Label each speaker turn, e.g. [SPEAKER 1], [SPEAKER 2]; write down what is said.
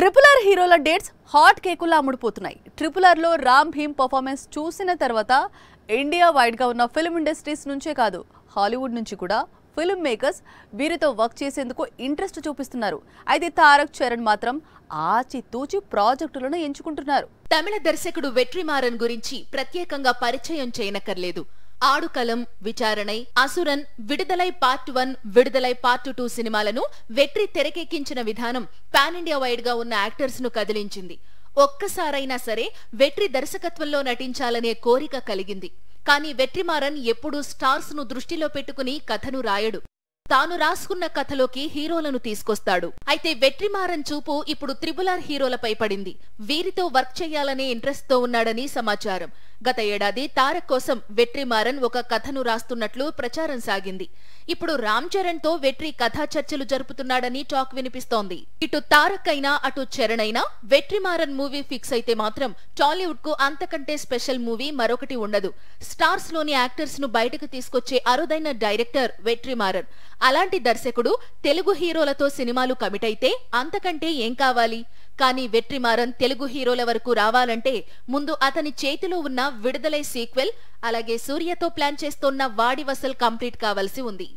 [SPEAKER 1] Triple R హీరోల dates hot కేకులా అమ్ముడుపోతున్నాయి. Triple R లో Ram Bhim performance చూసిన తర్వాత ఇండియా వైడ్ గా ఉన్న ఫిల్మ్ ఇండస్ట్రీస్ నుంచే కాదు హాలీవుడ్ నుంచి కూడా ఫిల్మ్ మేకర్స్ వీరితో వర్క్ చేసేందుకు ఇంట్రెస్ట్ చూపిస్తున్నారు. అయితే తారక్ చరణ్ మాత్రం ఆచితూచి ప్రాజెక్టులను ఎంచుకుంటున్నారు.
[SPEAKER 2] తమిళ దర్శకుడు వెట్రిమారన్ గురించి ప్రత్యేకంగా పరిచయం చేయనక్కర్లేదు. ఆడుకలం, విచారణై, అసురన్, విడుదలై పార్ట్ 1, విడుదలై పార్ట్ 2 సినిమాలను వెట్రి తెరకెక్కించిన విధానం పాన్ ఇండియా వైడ్ గా ఉన్న యాక్టర్స్ ను కదిలించింది. ఒక్కసారైనా సరే వెట్రి దర్శకత్వంలో నటించాలనే కోరిక కలిగింది. కానీ వెట్రిమారన్ ఎప్పుడూ స్టార్స్ ను దృష్టిలో పెట్టుకుని కథను రాయడు. తాను రాసుకున్న కథలోకి హీరోలను తీసుకొస్తాడు. అయితే వెట్రిమారన్ చూపు ఇప్పుడు ట్రిపుల్ ఆర్ హీరోలపై పడింది. వీరితో వర్క్ చేయాలనే ఇంట్రెస్ట్ తో ఉన్నాడని సమాచారం. గత ఏడాది తారక్ కోసం వెట్రిమారన్ ఒక కథను రాస్తున్నట్లు ప్రచారం సాగింది. ఇప్పుడు రామ్ చరణ్ తో వెట్రి కథా చర్చలు జరుపుతున్నాడని టాక్ వినిపిస్తోంది. ఇటు తారక్ అయినా అటు చరణ్ అయినా వెట్రిమారన్ మూవీ ఫిక్స్ అయితే మాత్రం టాలీవుడ్ కు అంతకంటే స్పెషల్ మూవీ మరొకటి ఉండదు. స్టార్స్ లోని యాక్టర్స్ ను బయటకు తీసుకొచ్చే అరుదైన డైరెక్టర్ వెట్రిమారన్. అలాంటి దర్శకుడు తెలుగు హీరోలతో సినిమాలు కమిట్ అయితే అంతకంటే ఏం కావాలి? కానీ వెట్రిమారన్ తెలుగు హీరోల వరకు రావాలంటే ముందు అతని చేతిలో ఉన్న విడుదలై సీక్వెల్, అలాగే సూర్యతో ప్లాన్ చేస్తోన్న వాడి వసల్ కంప్లీట్ కావాల్సి ఉంది.